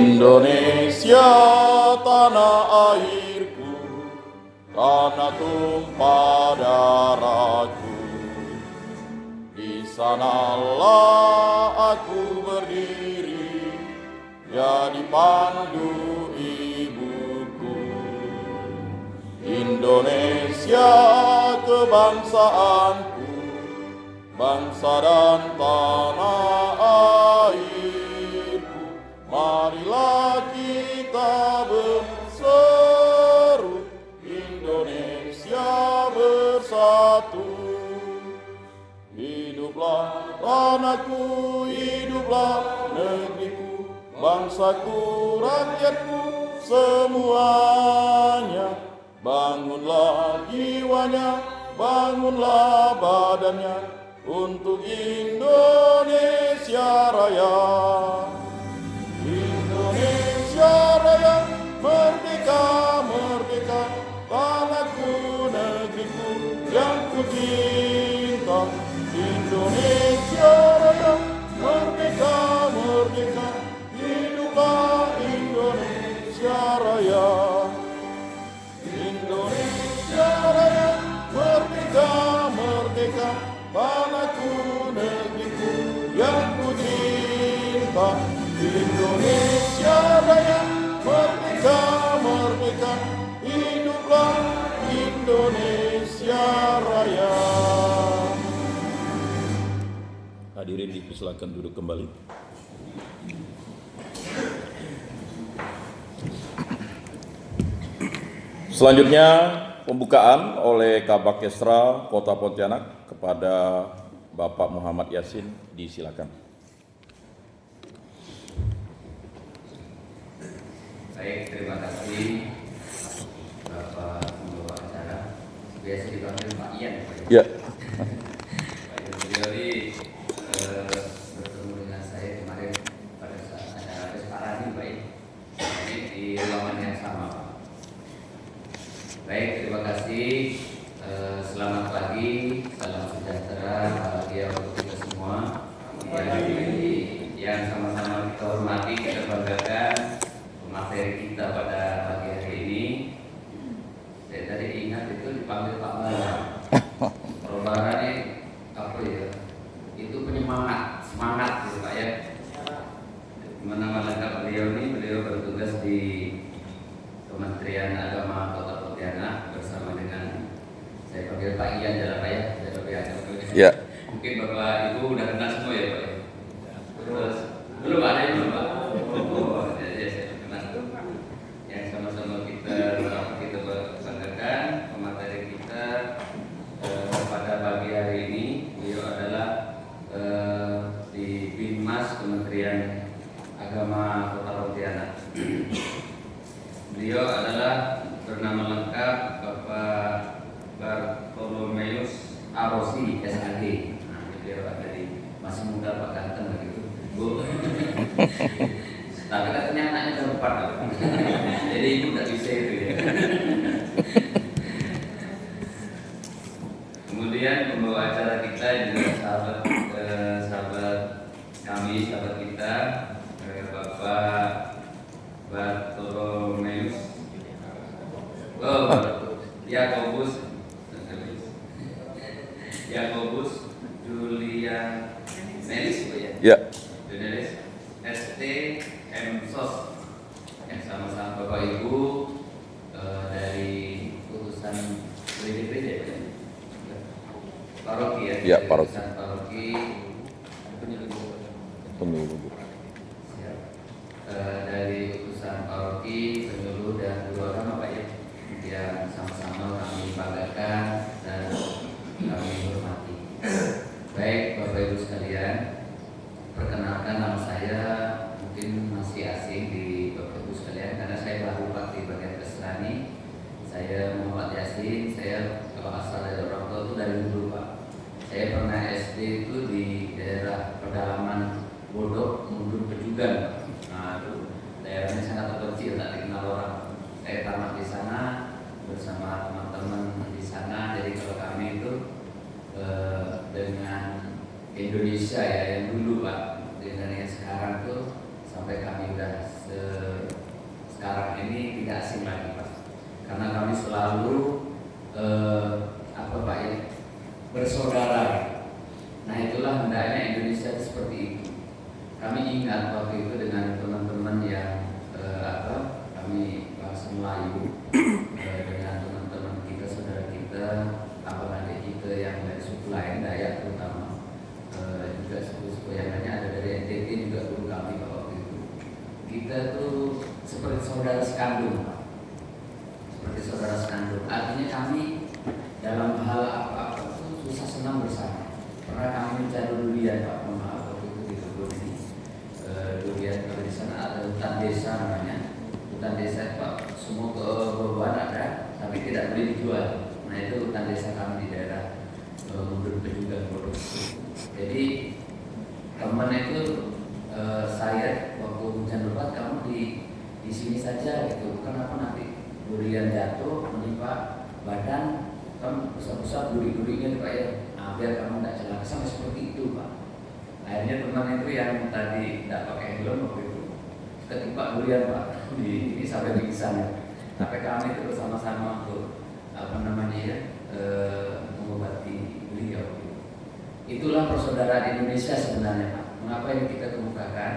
Indonesia tanah airku, tanah tumpah darahku. Di sanalah aku berdiri, jadi pandu ibuku. Indonesia kebangsaanku, bangsa dan tanah airku. Marilah kita berseru, Indonesia bersatu. Hiduplah tanahku, hiduplah negeriku, bangsaku, rakyatku semuanya. Bangunlah jiwanya, bangunlah badannya untuk Indonesia Raya. Indonesia Raya, merdeka, merdeka, tanahku, negeriku yang ku cinta. Indonesia Raya, merdeka, merdeka, hiduplah Indonesia Raya. Indonesia Raya, merdeka, merdeka, tanahku, negeriku yang ku cinta. Indonesia Raya, merdeka, merdeka, hiduplah Indonesia Raya. Hadirin dipersilakan duduk kembali. Selanjutnya pembukaan oleh Kabak Kesra Kota Pontianak kepada Bapak Muhammad Yasin, disilakan. Baik, terima kasih Bapak Pembawa acara. Biasa dipanggil Pak Ian. Ya. Beliau ini bertemu dengan saya kemarin pada saat acara Pesparani, Pak. Ini di ruangan yang sama, Pak. Baik, terima kasih. Selamat pagi, salam sejahtera, bahagia untuk kita semua. Yang sama-sama kita hormati, kita banggakan materi kita pada pagi hari ini. Saya tadi ingat itu dipanggil Pak Bara. Kalau Bara ini apa ya? Itu penyemangat, semangat gitu Pak ya. Nama lengkap beliau ini, beliau bertugas di Kementerian Agama Kota Pontianak bersama dengan, saya panggil Pak Ian jalan Pak ya. Ya. Mungkin Bapak Ibu udah kenal semua ya Pak ya. Terus belum ada yang belum Pak. Yang sama-sama kita banggakan pemateri kita pada pagi hari ini. Beliau adalah di Binmas Kementerian Agama Kota Pontianak. Beliau adalah bernama lengkap Bapak Bartolomeus Arosi SAG. Nah, beliau dari masih muda Pak ganteng begitu. Bu. Tapi katanya anaknya keempat, jadi ibu nggak bisa itu ya. Kemudian pembawa acara kita juga sahabat kami, sahabat kita, Bapak Bartolomeus Yakobus Julia Melis, Ya. Julianis ST Sos, yang sama-sama Bapak Ibu dari urusan gereja paroki ya. Ya, paroki. Urusan paroki Penyuluh. Dari urusan paroki, penyuluh dan dua orang Pak ya, yang sama-sama kami banggakan dan kami hormati. Baik Bapak Ibu sekalian, perkenalkan nama saya mungkin masih asing di Bapak Ibu sekalian karena saya baru Pak di bagian Kesrani. Saya Muhammad Yasin. Saya kalau asal dari orang tua itu dari dulu Pak. Saya pernah SD itu di daerah pedalaman Bodok, Mundun Pejugan. Nah itu daerahnya sangat terpencil, tak dikenal orang. Saya tamat di sana bersama teman-teman di sana. Jadi kalau kami itu dengan Indonesia ya yang dulu Pak, dengan yang sekarang tuh sampai kami udah kami ingat waktu itu dengan teman-teman yang kami bahasa Melayu dengan teman-teman kita, saudara kita, abang-adik kita yang dari suku lain, Dayak terutama, juga suku-suku yang lainnya, ada dari NTT juga guru kami Pak waktu itu. Kita tuh seperti saudara sekandung Pak, seperti saudara sekandung. Artinya kami dalam hal apa-apa tuh susah senang bersama. Pernah kami mencari durian Pak, maaf waktu itu di kebun ini. Durian kalau di sana ada hutan desa namanya. Hutan desa Pak, semua kebuahan ada, tapi tidak boleh dijual. Nah itu hutan desa kami di daerah Mundur juga produksi. Jadi teman itu saya waktu hujan lebat kamu di sini saja gitu. Kenapa nanti durian jatuh menimpa badan kan besar-besar duri-durinya Pak ya. Nah, biar kamu tidak celaka sampai seperti itu Pak. Akhirnya teman itu yang tadi tidak pakai helm waktu itu ketimpa durian Pak, ini sampai pingsan. Tapi kami terus sama-sama untuk mengobati beliau. Itulah persaudaraan Indonesia sebenarnya Pak. Mengapa ini kita kemukakan?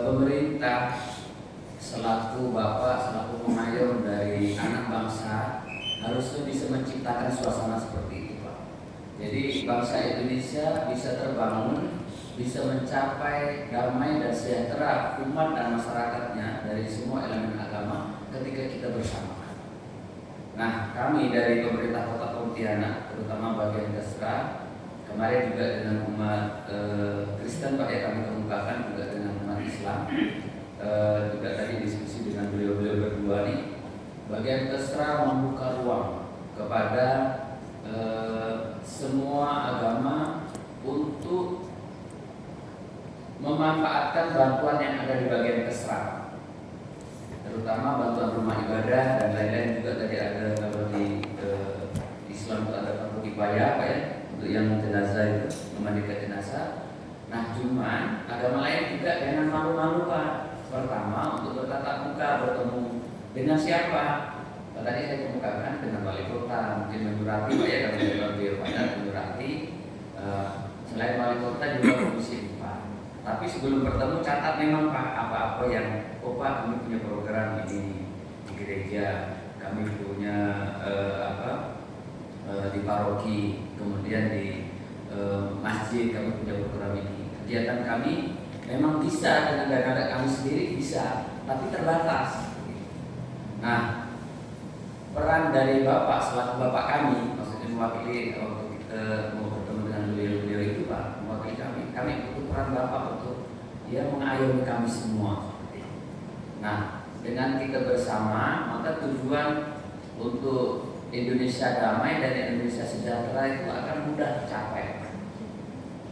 Pemerintah selaku bapak, selaku pengayom dari anak bangsa harusnya bisa menciptakan suasana seperti itu Pak. Jadi bangsa Indonesia bisa terbangun, bisa mencapai damai dan sejahtera umat dan masyarakatnya dari semua elemen agama ketika kita bersama. Nah, kami dari pemerintah Kota Pontianak, terutama bagian Kesra, kemarin juga dengan umat Kristen Pak ya kami kemukakan juga dengan umat Islam, juga tadi diskusi dengan beliau-beliau berdua nih. Bagian Kesra membuka ruang kepada semua agama untuk memanfaatkan bantuan yang ada di bagian Kesra, terutama bantuan rumah ibadah dan lain-lain. Juga tadi ada kalau di Islam itu ada kampung kifayah Pak ya, untuk yang jenazah itu memandikan jenazah. Nah cuman agama lain juga jangan malu-malu Pak. Pertama untuk bertatap muka, bertemu dengan siapa? Tadi saya kemukakan dengan wali kota, mungkin menyurati Pak ya, kalau beliau pada menyurati. Selain wali kota juga komisi 4. Tapi sebelum bertemu catat memang Pak apa-apa yang Pak kami punya program ini di gereja, kami punya di paroki, kemudian di masjid kami punya program ini. Kegiatan kami memang bisa dengan dana kami sendiri bisa, tapi terbatas. Nah, peran dari Bapak selaku Bapak kami, maksudnya mewakili waktu kita mau bertemu dengan beliau-beliau itu Pak, mewakili kami butuh peran Bapak untuk dia mengayomi kami semua. Nah, dengan kita bersama, maka tujuan untuk Indonesia damai dan Indonesia sejahtera itu akan mudah tercapai.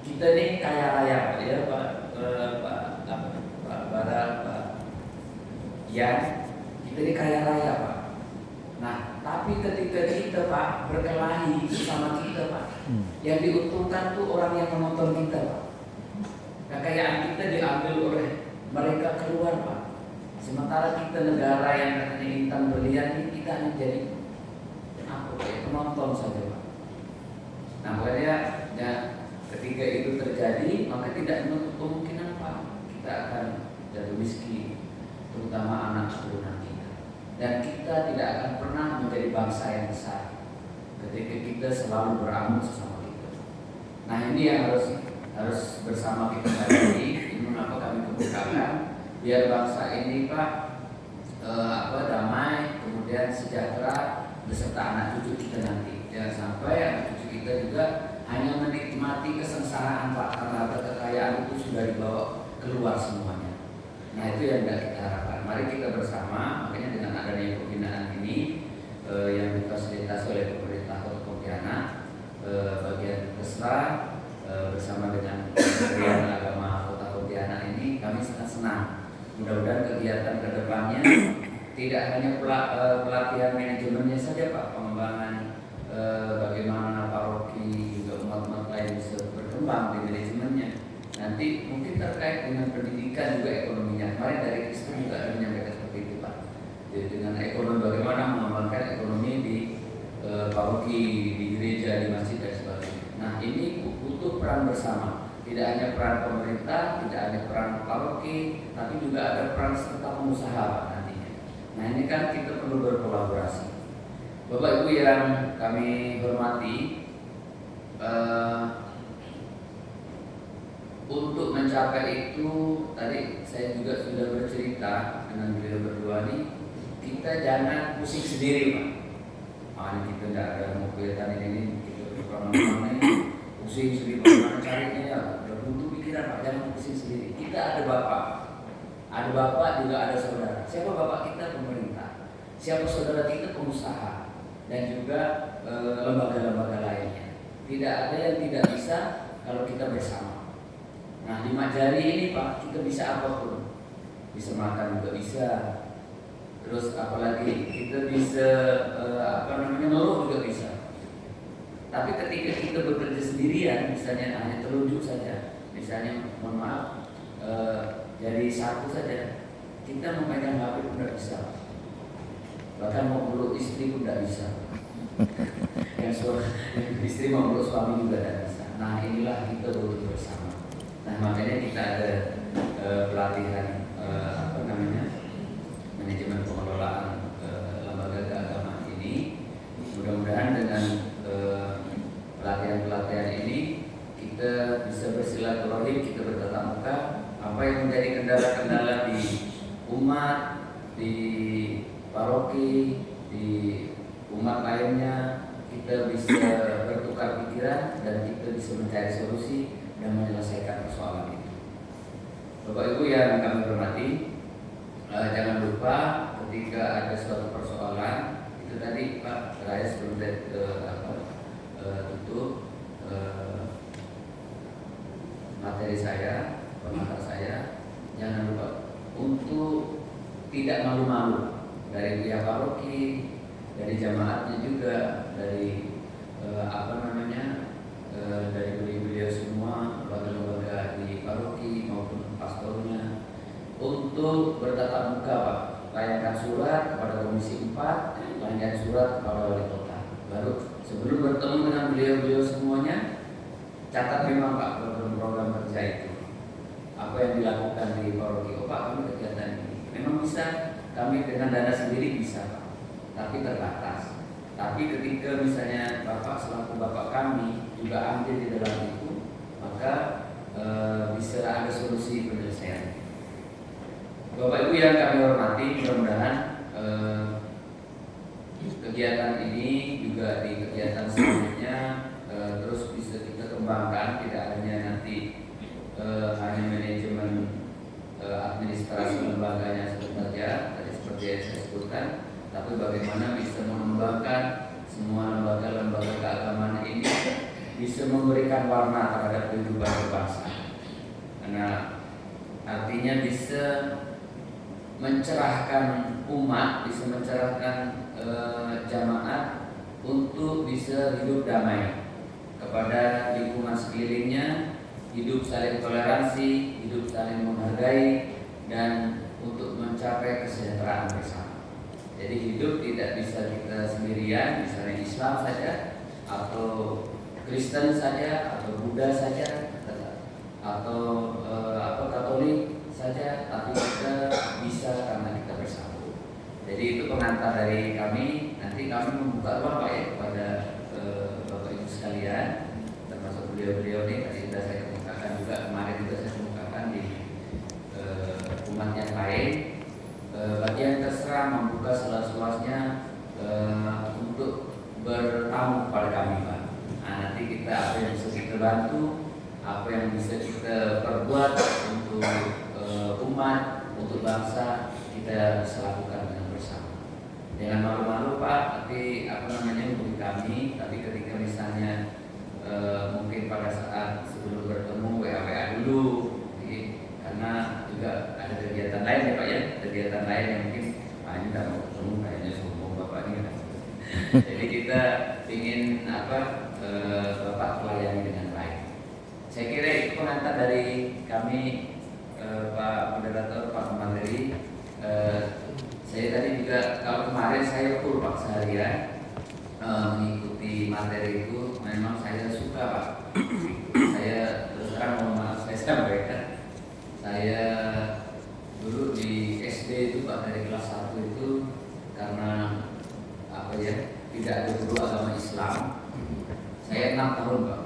Kita ini kaya raya, ya Pak Bara, Pak Yan, kita ini kaya raya Pak. Nah, tapi ketika kita Pak berkelahi sama kita Pak, yang diuntungkan tuh orang yang menonton kita Pak. Kekayaan kita diambil oleh mereka keluar Pak. Sementara kita negara yang katanya intan berlian ini kita hanya jadi penonton saja Pak. Nah makanya ya, ketika itu terjadi maka tidak menutup kemungkinan Pak kita akan jatuh miskin, terutama anak keturunan kita. Dan kita tidak akan pernah menjadi bangsa yang besar ketika kita selalu beramun sesama kita. Nah ini yang harus bersama kita lagi. Ini mengapa kami kemukakan biar bangsa ini Pak damai, kemudian sejahtera beserta anak cucu kita nanti. Jangan sampai anak cucu kita juga hanya menikmati kesengsaraan Pak karena harta kekayaan itu sudah dibawa keluar semuanya. Nah itu yang tidak kita harapkan. Mari kita bersama, makanya dengan adanya pembinaan ini yang difasilitasi oleh pemerintah Kota Pontianak, bagian Kesra bersama dengan Kementerian Agama Kota Pontianak ini, kami sangat senang. Mudah-mudahan kegiatan kedepannya tidak hanya pelatihan manajemennya saja Pak, pengembangan bagaimana paroki juga umat-umat lain bisa berkembang di manajemennya. Nanti mungkin terkait dengan pendidikan juga ekonominya. Kemarin dari Kristen juga ada menyampaikan seperti itu Pak. Jadi dengan ekonomi bagaimana mengembangkan ekonomi di paroki, di gereja, di masjid dan sebagainya. Nah ini butuh peran bersama. Tidak hanya peran pemerintah, tidak hanya peran paroki, tapi juga ada peran serta pengusaha Pak nantinya. Nah ini kan kita perlu berkolaborasi. Bapak Ibu yang kami hormati, untuk mencapai itu tadi saya juga sudah bercerita dengan beliau berdua nih, kita jangan pusing sendiri Pak. Ini kita tidak ada mau kelihatan ini kita berpengalaman pusing sendiri bagaimana carinya ya, udah butuh pikiran Pak, jangan pusing sendiri. Kita ada bapak juga ada saudara. Siapa bapak kita? Pemerintah. Siapa saudara kita? Pengusaha dan juga lembaga-lembaga lainnya. Tidak ada yang tidak bisa kalau kita bersama. Nah 5 jari ini Pak, kita bisa apapun, bisa makan juga bisa, terus apalagi kita bisa ngeluh juga bisa. Tapi ketika kita bekerja sendirian, misalnya hanya telunjuk saja, misalnya mohon maaf jadi satu saja, kita memegang HP pun tidak bisa, bahkan mau meluk istri pun tidak bisa. Yang istri mau meluk suami juga tidak bisa. Nah inilah kita butuh bersama. Nah makanya kita ada pelatihan manajemen pengelolaan lembaga keagamaan ini. Mudah-mudahan dengan pelatihan ini kita bisa bersilaturahim, kita bertatap muka. Apa yang menjadi kendala-kendala di umat, di paroki, di umat lainnya, kita bisa bertukar pikiran dan kita bisa mencari solusi dan menyelesaikan persoalan itu. Bapak Ibu yang kami hormati, jangan lupa ketika ada suatu persoalan itu tadi Pak saya sebelum tutup materi saya, pemaparan saya, jangan lupa untuk tidak malu-malu dari pihak paroki, dari jamaatnya juga, dari dari beliau semua, lembaga-lembaga di paroki maupun pastornya, untuk bertatap muka Pak, layangkan surat kepada Komisi 4, layangkan surat kepada Wali Kota. Baru sebelum bertemu dengan beliau-beliau semuanya, catat memang Pak program-program kerja itu. Apa yang dilakukan di paroki, oh Pak kami kegiatan ini, memang bisa, kami dengan dana sendiri bisa Pak, tapi terbatas. Tapi ketika misalnya Bapak selaku Bapak kami juga ambil di dalam itu, maka bisa ada solusi penyelesaian. Bapak Ibu yang kami hormati, mudah-mudahan kegiatan ini juga di kegiatan selanjutnya terus bisa kita kembangkan, tidak hanya nanti hanya manajemen administrasi lembaganya saja tadi seperti yang saya sebutkan, tapi bagaimana bisa mengembangkan semua lembaga-lembaga keagamaan ini bisa memberikan warna terhadap kehidupan berbangsa. Karena artinya bisa mencerahkan umat, bisa mencerahkan jamaat untuk bisa hidup damai kepada lingkungan sekelilingnya, hidup saling toleransi, hidup saling menghargai, dan untuk mencapai kesejahteraan bersama. Jadi hidup tidak bisa kita sendirian, misalnya Islam saja, atau Kristen saja, atau Buddha saja, atau Katolik saja, tapi kita bisa karena kita bersatu. Jadi itu pengantar dari kami. Nanti kami membuka ruang Pak ya kepada Bapak Ibu sekalian, termasuk beliau-beliau ini. Tadi sudah saya kemukakan juga, kemarin juga saya kemukakan di umat yang lain. Bagi yang terserah membuka seluas-luasnya untuk bertamu kepada kami Pak. Nah, nanti kita apa yang bisa kita bantu, apa yang bisa kita perbuat untuk umat, untuk bangsa, kita bisa lakukan dengan bersama. Jangan malu-malu Pak, tapi bagi kami, tapi ketika misalnya mungkin pada saat sebelum bertemu WA dulu, karena juga ada kegiatan lain ya Pak ya, kegiatan lain yang mungkin ini tidak mau ketemu, kayaknya sombong Bapak ini. Jadi kita ingin Bapak melayani dengan baik. Saya kira itu pengantar dari kami Pak Moderator, Pak Menteri. Saya tadi juga, kalau kemarin saya full Pak seharian mengikuti materi itu, memang saya suka Pak. Saya terus terang Saya dulu di SD itu Pak, dari kelas 1 itu karena apa ya, tidak ada guru agama Islam. Saya 6 tahun Pak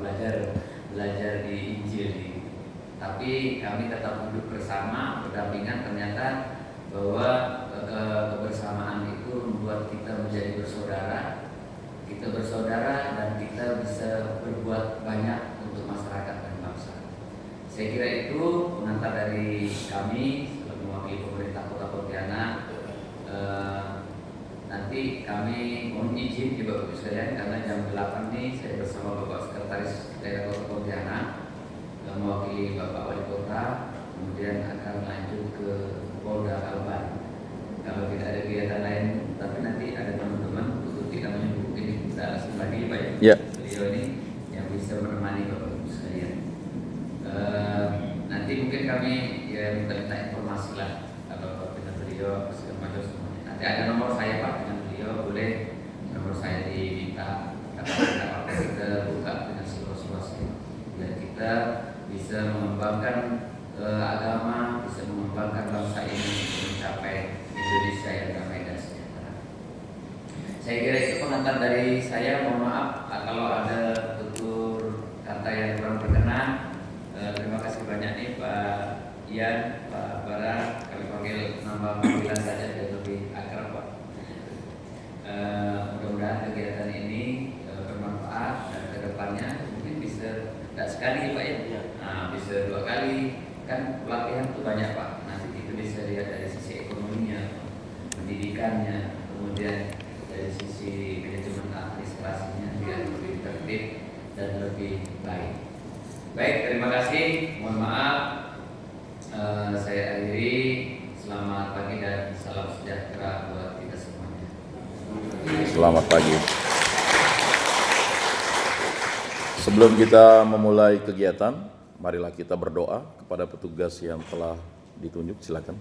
belajar di Injil ini. Tapi kami tetap duduk bersama, berdampingan. Ternyata bahwa kebersamaan itu membuat kita menjadi bersaudara. Kita bersaudara dan kita bisa berbuat banyak untuk masyarakat dan bangsa. Saya kira itu pengantar dari kami selaku mewakili pemerintah Kota Pontianak. Nanti kami mohon izin di Bapak Ibu sekalian, karena jam 8 ini saya bersama Bapak Sekretaris Daerah Kota Pontianak mewakili Bapak Wali Kota, kemudian akan lanjut ke Polda Kalbar. Kalau tidak ada kegiatan lain, tapi nanti ada teman-teman untuk tidak menyebut ini kita asing lagi Pak ya. Beliau ini yang bisa menemani Bapak Ibu sekalian. Nanti mungkin kami ya minta informasi lah kalau dengan beliau segala macam semuanya. Nanti ada nomor saya Pak, dengan beliau boleh nomor saya diminta, karena kita buka dengan seluas-luasnya biar kita bisa mengembangkan agama, bisa mengembangkan bangsa ini untuk mencapai Indonesia yang damai dan sejahtera. Saya kira itu pengantar dari saya. Mohon maaf kalau ada tutur kata yang kurang berkenan. Terima kasih banyak nih Pak Ian, Pak Bara, kami panggil nama panggilan saja biar lebih akrab Pak. Mudah-mudahan kegiatan ini bermanfaat dan kedepannya mungkin bisa tidak sekali Pak ya, bisa 2 kali. Kan pelatihan itu banyak Pak, nanti itu bisa lihat dari sisi ekonominya, pendidikannya, kemudian dari sisi manajemen administrasinya biar lebih tertib dan lebih baik. Baik, terima kasih. Mohon maaf, saya akhiri. Selamat pagi dan salam sejahtera buat kita semuanya. Selamat pagi. Sebelum kita memulai kegiatan, marilah kita berdoa kepada petugas yang telah ditunjuk. Silakan.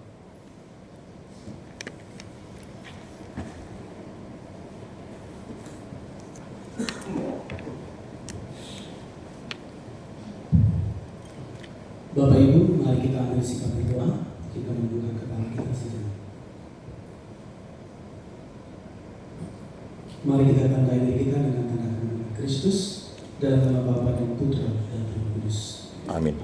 Bapak Ibu, mari kita ambil sikap berdoa. Kita menundukkan kepala kita sejenak. Mari kita tandai diri kita dengan tanda kebenaran Kristus, dalam nama Bapa dan Putra dan Roh Kudus. Amin.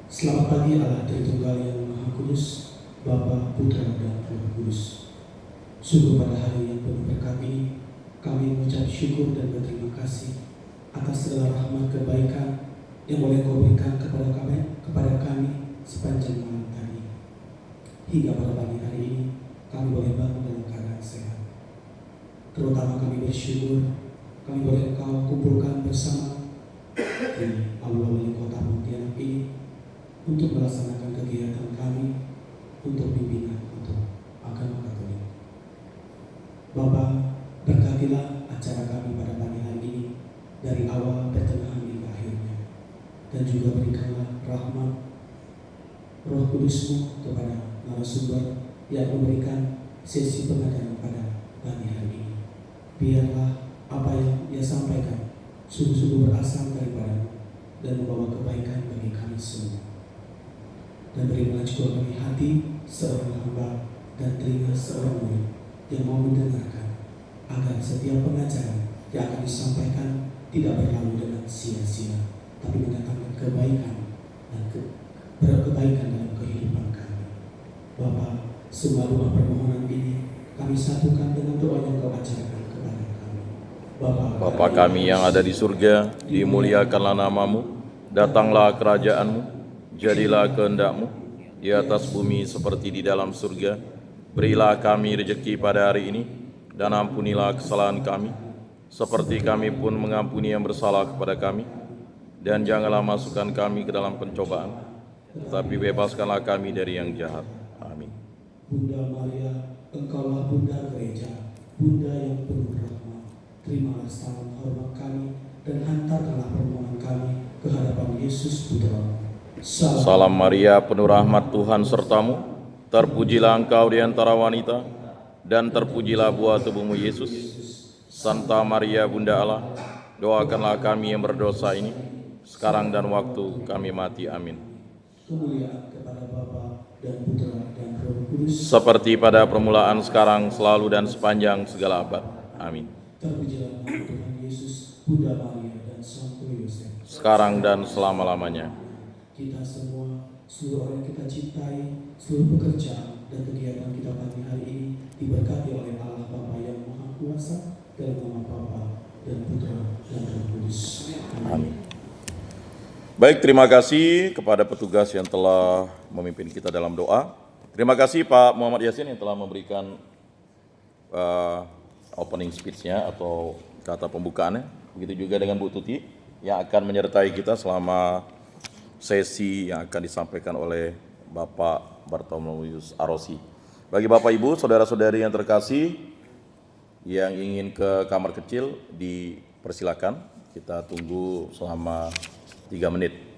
Selamat pagi Allah Tritunggal yang Maha Kudus, Bapa, Putra dan Roh Kudus. Sungguh pada hari yang penuh berkat ini, kami mengucap syukur dan berterima kasih atas segala rahmat kebaikan yang boleh Kau berikan kepada kami sepanjang malam tadi. Hingga pada pagi hari ini, kami boleh bangun dalam keadaan sehat. Terutama kami bersyukur kami boleh Engkau kumpulkan bersama di Aula Wali Kota Pontianak ini untuk melaksanakan kegiatan kami untuk bimbingan untuk agama Katolik. Bapa, berkatilah acara kami pada pagi hari ini dari awal pertengahan hingga akhirnya, dan juga berikanlah rahmat Roh Kudus-Mu kepada narasumber yang memberikan sesi pengajaran pada pagi hari ini. Biarlah apa yang Dia sampaikan sungguh-sungguh berasal daripada dan membawa kebaikan bagi kami semua. Dan berilah juga kami hati seorang hamba dan telinga seorang murid yang mau mendengarkan, agar setiap pengajaran yang akan disampaikan tidak berlalu dengan sia-sia, tapi mendatangkan kebaikan dan berkebaikan dalam kehidupan kami. Bapa, semua doa permohonan ini kami satukan dengan doa yang Kau ajarkan kepada kami. Bapa kami yang ada di surga, dimuliakanlah nama-Mu, datanglah kerajaan-Mu, jadilah kehendak-Mu di atas bumi seperti di dalam surga. Berilah kami rejeki pada hari ini, dan ampunilah kesalahan kami, seperti kami pun mengampuni yang bersalah kepada kami. Dan janganlah masukkan kami ke dalam pencobaan, tetapi bebaskanlah kami dari yang jahat. Amin. Bunda Maria, Engkaulah Bunda Gereja, Bunda yang penuh rahmat. Terimalah salam hormat kami, dan hantarkanlah permohonan kami ke hadapan Yesus Putra. Salam Maria, penuh rahmat, Tuhan sertamu. Terpujilah engkau di antara wanita, dan terpujilah buah tubuhmu Yesus. Santa Maria, Bunda Allah, doakanlah kami yang berdosa ini, sekarang dan waktu kami mati. Amin. kemuliaan kepada Bapa dan Putra dan Roh Kudus, seperti pada permulaan, sekarang, selalu, dan sepanjang segala abad. Amin. terpujilah nama Tuhan Yesus, Bunda Maria dan Santo Yosef, Sekarang dan selama-lamanya. kita semua, seluruh orang yang kita cintai, seluruh pekerjaan dan kegiatan kita pagi hari ini diberkati oleh Allah Bapa yang Maha Kuasa, dalam nama Bapa dan Putra dan Roh Kudus. Amin. Baik, terima kasih kepada petugas yang telah memimpin kita dalam doa. Terima kasih Pak Muhammad Yasin yang telah memberikan opening speech-nya atau kata pembukaannya. Begitu juga dengan Bu Tuti yang akan menyertai kita selama sesi yang akan disampaikan oleh Bapak Bartolomeus Arosi. Bagi Bapak Ibu, saudara-saudari yang terkasih yang ingin ke kamar kecil dipersilakan. Kita tunggu selama 3 menit.